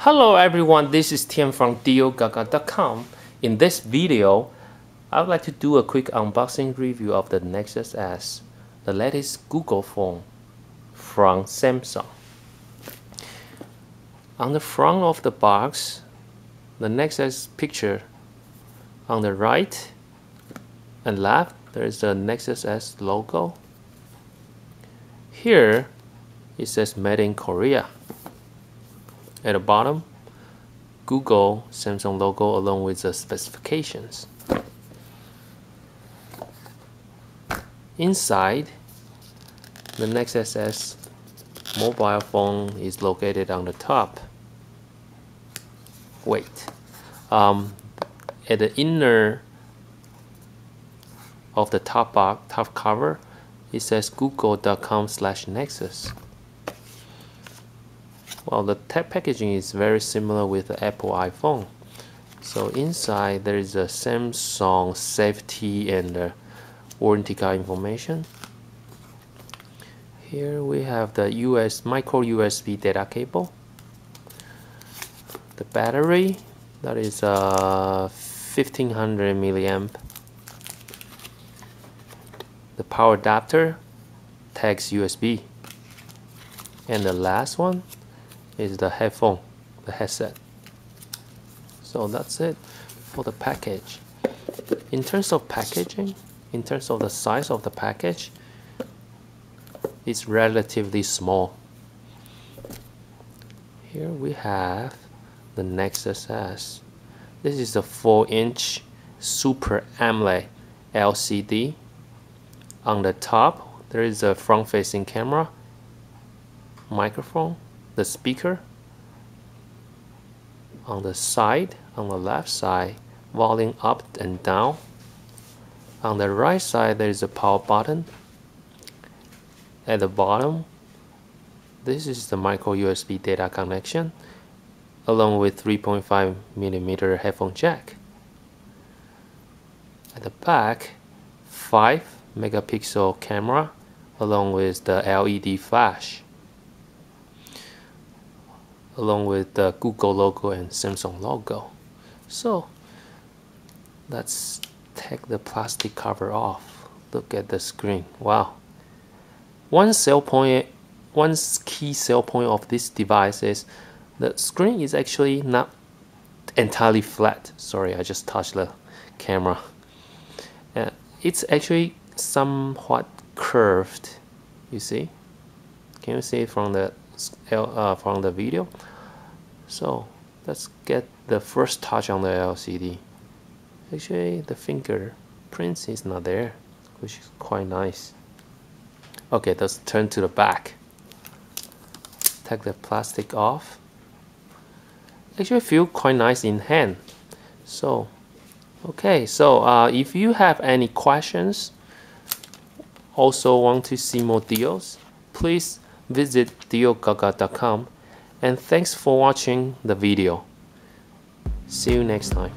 Hello everyone, this is Tian from DioGaga.com. In this video, I would like to do a quick unboxing review of the Nexus S, the latest Google phone from Samsung. On the front of the box, the Nexus picture. On the right and left, there is the Nexus S logo. Here, it says Made in Korea. At the bottom, Google Samsung logo along with the specifications. Inside, the Nexus S mobile phone is located on the top. Wait, at the inner of the top cover, it says google.com/nexus. Well, the packaging is very similar with the Apple iPhone. So inside there is a Samsung safety and warranty card information. Here we have the micro USB data cable. The battery, that is 1500 milliamp. The power adapter, Type USB. And the last one is the headphone, the headset. So that's it for the package. In terms of packaging, in terms of the size of the package, it's relatively small. Here we have the Nexus S. This is a 4-inch Super AMOLED LCD. On the top, there is a front-facing camera, microphone, the speaker. On the side, on the left side, volume up and down. On the right side, there is a power button. At the bottom, this is the micro USB data connection along with 3.5mm headphone jack. At the back, 5-megapixel camera along with the LED flash, along with the Google logo and Samsung logo. So let's take the plastic cover off. Look at the screen. Wow. One key sell point of this device is the screen is actually not entirely flat. Sorry, I just touched the camera. It's actually somewhat curved. You see? Can you see it from the video? So let's get the first touch on the LCD. Actually, the fingerprint is not there, which is quite nice. Okay, let's turn to the back. Take the plastic off. Actually, feel quite nice in hand. So, okay. So, if you have any questions, also want to see more deals, please visit DioGaga.com. And thanks for watching the video. See you next time.